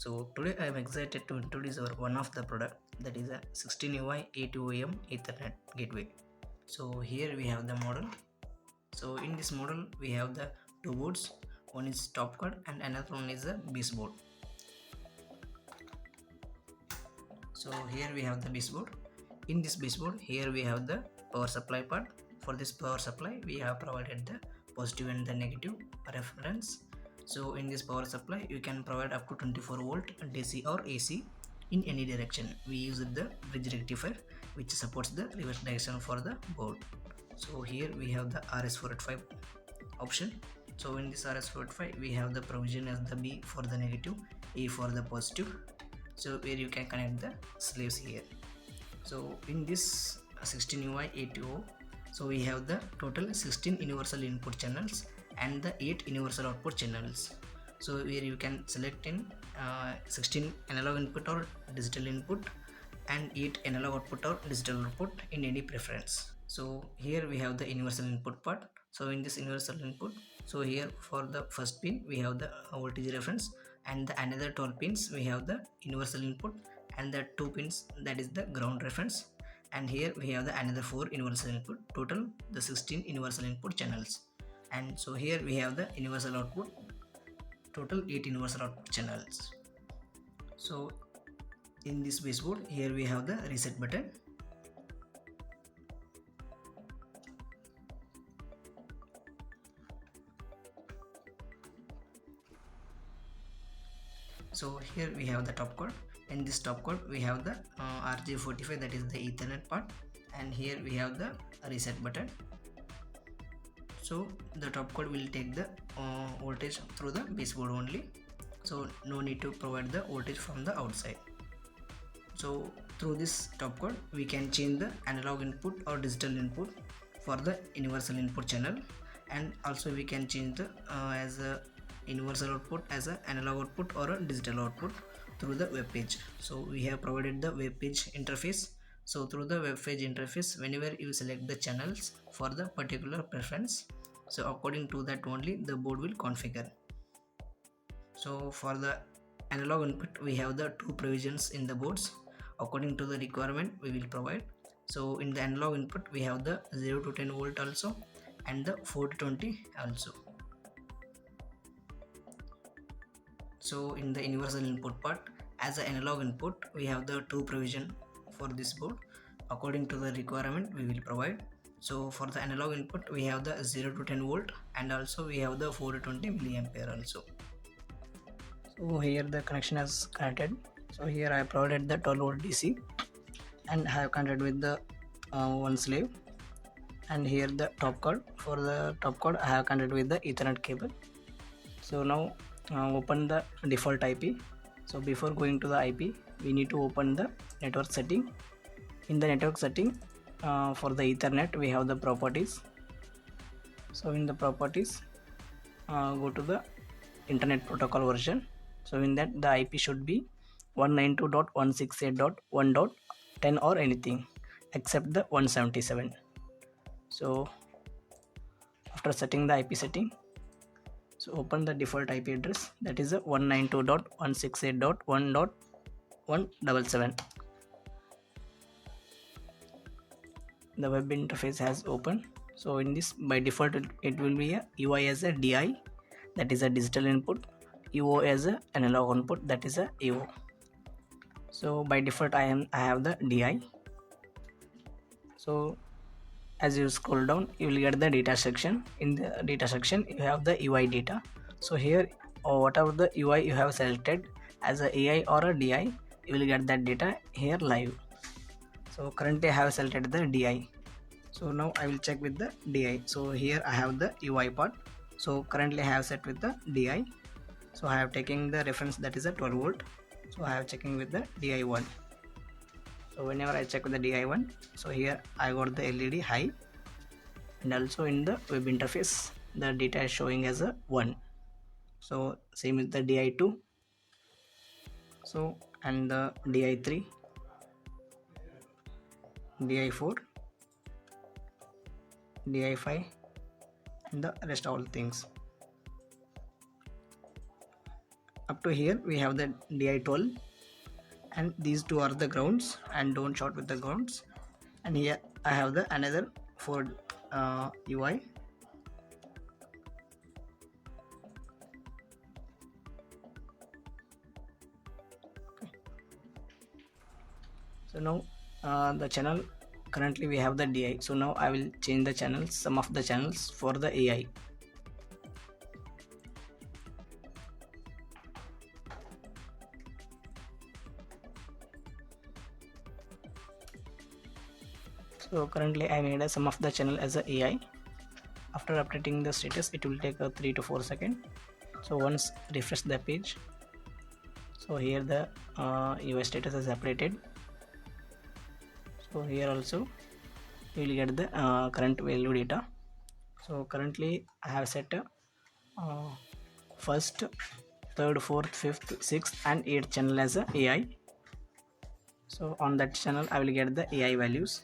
So today I am excited to introduce our one of the product, that is a 16UI A2OM Ethernet gateway. So here we have the model. So in this model we have the two boards, one is top card and another one is a base board. So here we have the base board. In this base board, here we have the power supply part. For this power supply we have provided the positive and the negative reference. So in this power supply you can provide up to 24 volt DC or AC in any direction. We use the bridge rectifier which supports the reverse direction for the board. So here we have the RS485 option. So in this RS485 we have the provision as the B for the negative, A for the positive. So where you can connect the slaves here. So in this 16UI A2O, so we have the total 16 universal input channels and the 8 universal output channels. So where you can select in 16 analog input or digital input and 8 analog output or digital output in any preference. So here we have the universal input part. So in this universal input, so here for the first pin we have the voltage reference, and the another 12 pins we have the universal input, and the 2 pins that is the ground reference, and here we have the another 4 universal input, total the 16 universal input channels. And so here we have the universal output, total 8 universal output channels. So in this baseboard here we have the reset button. So here we have the top code. In this top code we have the RJ45, that is the Ethernet part, and here we have the reset button. So the top code will take the voltage through the baseboard only, so no need to provide the voltage from the outside. So through this top code we can change the analog input or digital input for the universal input channel, and also we can change the as a universal output as an analog output or a digital output through the web page. So we have provided the web page interface. So through the web page interface, whenever you select the channels for the particular preference, so according to that only the board will configure. So for the analog input we have the two provisions in the boards. According to the requirement we will provide. So in the analog input we have the 0 to 10 volt also, and the 4 to 20 also. So in the universal input part, as an analog input we have the two provision for this board. According to the requirement we will provide. So for the analog input we have the 0 to 10 volt, and also we have the 4 to 20 milliampere also. So here the connection is connected. So here I provided the 12 volt DC and have connected with the one slave, and here the top card. For the top card I have connected with the Ethernet cable. So now open the default IP. So before going to the IP we need to open the network setting. In the network setting for the Ethernet we have the properties. So in the properties go to the internet protocol version. So in that the IP should be 192.168.1.10 or anything except the 177. So after setting the IP setting, so open the default IP address, that is a 192.168.1.177. The web interface has opened. So in this by default it will be a UI as a DI, that is a digital input, UO as a analog input, that is a AO. So by default I have the DI. So as you scroll down you will get the data section. In the data section you have the UI data. So here whatever the UI you have selected as a AI or a DI, you will get that data here live. So currently I have selected the DI. So now I will check with the DI. So here I have the UI part. So currently I have set with the DI. So I have taken the reference, that is a 12 volt. So I have checking with the DI1. So whenever I check with the DI1, so here I got the LED high, and also in the web interface the data is showing as a 1. So same with the DI2, so and the DI3, DI4, DI5 and the rest all things. up to here we have the DI12, and these two are the grounds, and don't short with the grounds. And here I have the another 4 UI. So now the channel, currently we have the DI. So now I will change the channels, some of the channels for the AI. So currently I made some of the channel as a AI. After updating the status, it will take 3 to 4 seconds. So once refresh the page, so here the UI status is updated. So here also you will get the current value data. So currently I have set first, third, fourth, fifth, sixth and 8th channel as a AI. So on that channel I will get the AI values.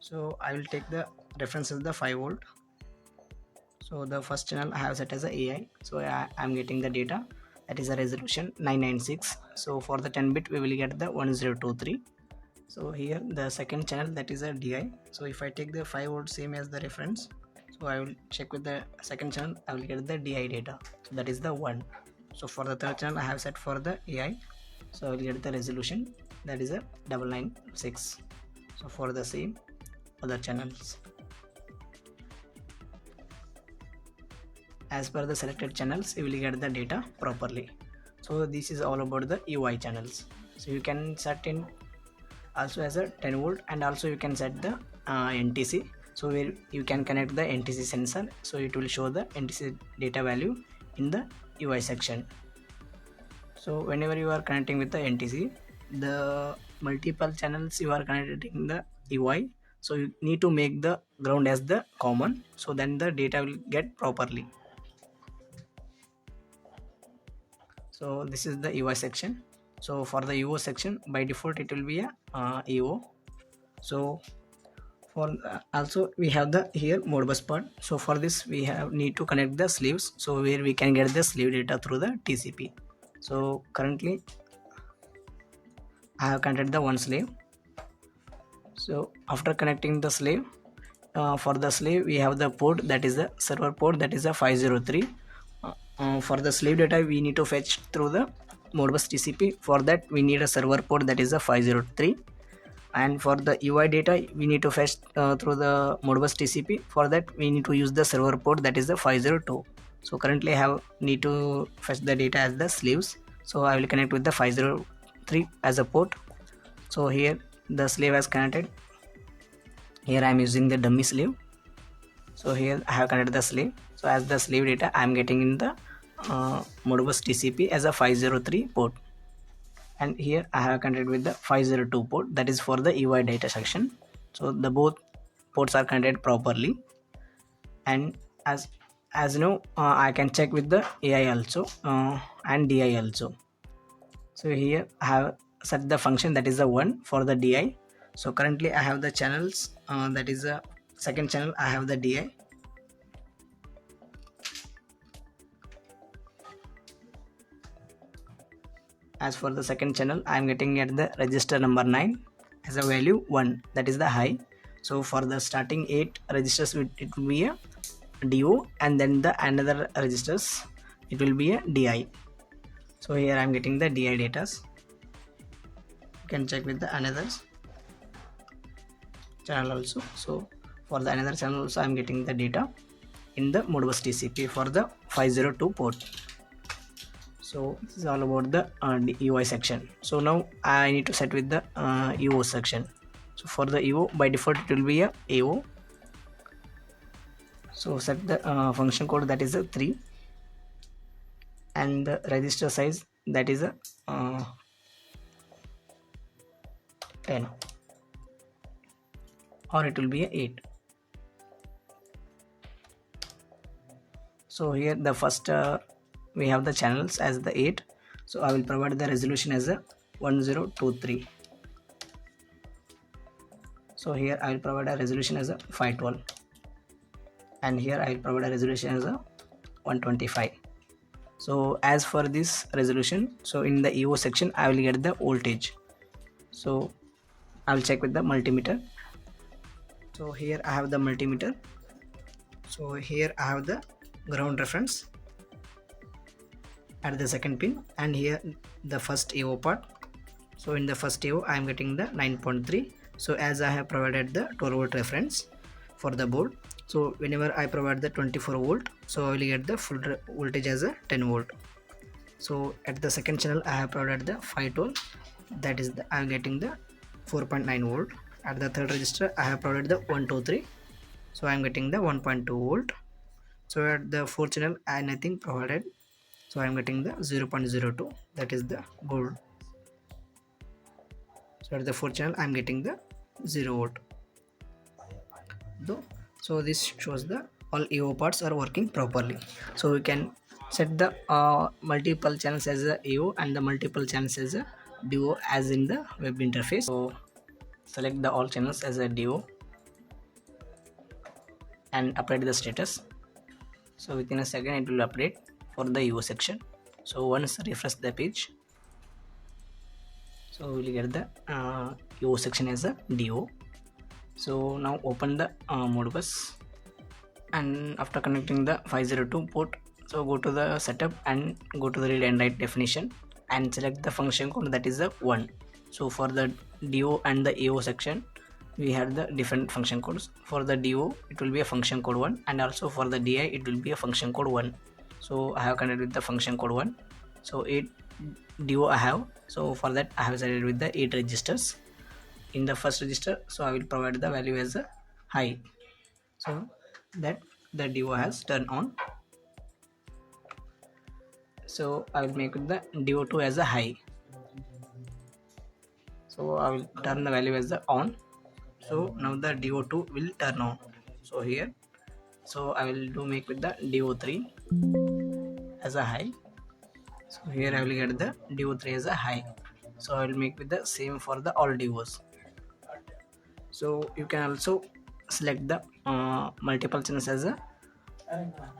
So I will take the reference as the 5 volt. So the first channel I have set as a AI. So I am getting the data, that is a resolution 996. So for the 10-bit we will get the 1023. So here the second channel, that is a DI. So if I take the 5 volt same as the reference, so I will check with the second channel, I will get the DI data. So that is the 1. So for the third channel I have set for the AI. So I will get the resolution, that is a 996. So for the same other channels, as per the selected channels you will get the data properly. So this is all about the UI channels. So you can set in also as a 10 volt, and also you can set the NTC. So where you can connect the NTC sensor, so it will show the NTC data value in the UI section. So whenever you are connecting with the NTC, the multiple channels you are connecting the UI, so you need to make the ground as the common, so then the data will get properly. So this is the UI section. So for the UO section, by default it will be a EO. So for also we have the here Modbus part. So for this we have need to connect the sleeves, so where we can get the sleeve data through the TCP. So currently I have connected the one slave. So after connecting the slave, for the slave we have the port, that is the server port, that is a 503. For the slave data we need to fetch through the Modbus TCP. For that we need a server port, that is a 503. And for the UI data we need to fetch through the Modbus TCP. For that we need to use the server port, that is the 502. So currently I have need to fetch the data as the sleeves. So I will connect with the 503 as a port. So here the slave has connected. Here I am using the dummy slave. So here I have connected the slave. So as the slave data I am getting in the Modbus TCP as a 503 port. And here I have connected with the 502 port, that is for the UI data section. So the both ports are connected properly. And as you know, I can check with the AI also and DI also. So here I have set the function, that is the 1 for the DI. So currently I have the channels, that is the second channel I have the DI. As for the second channel I am getting at the register number 9 as a value 1, that is the high. So for the starting 8 registers it will be a DO, and then the another registers it will be a DI. So here I am getting the DI data. You can check with the another channel also. So for the another channel also I am getting the data in the Modbus TCP for the 502 port. So this is all about the UI section. So now I need to set with the EO section. So for the EO, by default it will be a AO. So set the function code, that is a 3, and the register size, that is a 10, or it will be a 8. So here the first we have the channels as the 8. So I will provide the resolution as a 1023. So here I will provide a resolution as a 512, and here I will provide a resolution as a 125. So as for this resolution, so in the EO section I will get the voltage. So I'll check with the multimeter. So here I have the multimeter. So here I have the ground reference at the second pin, and here the first EO part. So in the first EO I am getting the 9.3. so as I have provided the 12 volt reference for the board, so whenever I provide the 24 volt, so I will get the full voltage as a 10 volt. So at the second channel I have provided the 512, that is I am getting the 4.9 volt. At the third register I have provided the 123, so I am getting the 1.2 volt. So at the fourth channel I nothing provided, so I am getting the 0.02, that is the board. So at the fourth channel I am getting the 0 volt. So this shows the all EO parts are working properly. So we can set the multiple channels as a EO and the multiple channels as a DO as in the web interface. So select the all channels as a DO and update the status. So within a second it will update for the EO section. So once refresh the page, so we will get the EO section as a DO. So now open the Modbus, and after connecting the 502 port, so go to the setup and go to the read and write definition and select the function code, that is the 1. So for the DO and the EO section we have the different function codes. For the DO it will be a function code 1, and also for the DI it will be a function code 1. So I have connected with the function code 1. So 8 DO I have, so for that I have selected with the 8 registers. In the first register, so I will provide the value as a high, so that the DO has turned on. So I will make the DO2 as a high, so I will turn the value as the on. So now the DO2 will turn on. So here, so I will make with the DO3 as a high. So here I will get the DO3 as a high. So I will make with the same for the all DOs. So you can also select the multiple channels as a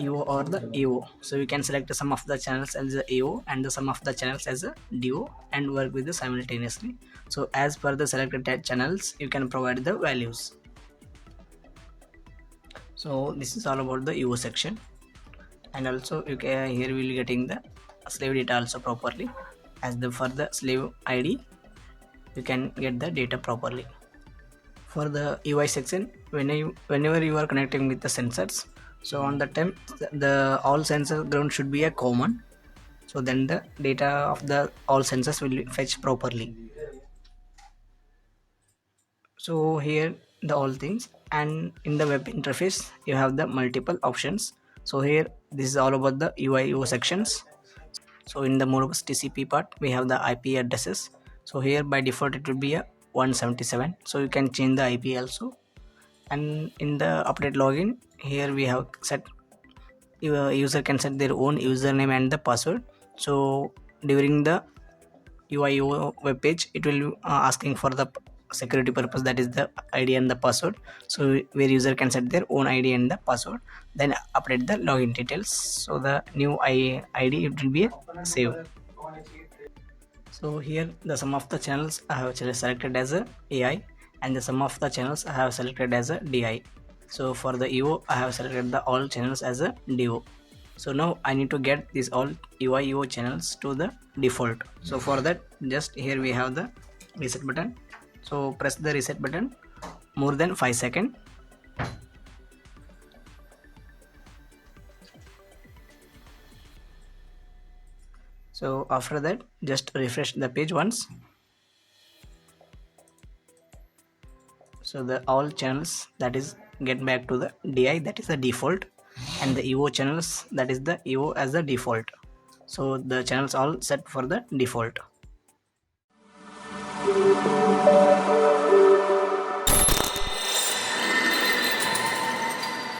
EO or the EO. So you can select some of the channels as a EO and the some of the channels as a DO and work with the simultaneously. So as per the selected channels you can provide the values. So this is all about the EO section, and also you can here we will getting the slave data also properly. As the for the slave ID you can get the data properly. For the UI section, whenever you are connecting with the sensors, so on the time the all sensor ground should be a common, so then the data of the all sensors will fetch properly. So here the all things, and in the web interface you have the multiple options. So here this is all about the UI/EO sections. So in the Modbus TCP part we have the IP addresses. So here by default it will be a 177, so you can change the IP also. And in the update login, here we have set user can set their own username and the password. So during the UI/EO web page it will asking for the security purpose, that is the ID and the password. So where user can set their own ID and the password, then update the login details. So the new ID it will be a save. So here the sum of the channels I have selected as a AI, and the sum of the channels I have selected as a DI. So for the EO I have selected the all channels as a DO. So now I need to get these all UI/EO channels to the default. So for that, just here we have the reset button. So press the reset button more than 5 seconds. So after that, just refresh the page once. So the all channels, that is get back to the DI, that is the default, and the EO channels, that is the EO as the default. So the channels all set for the default.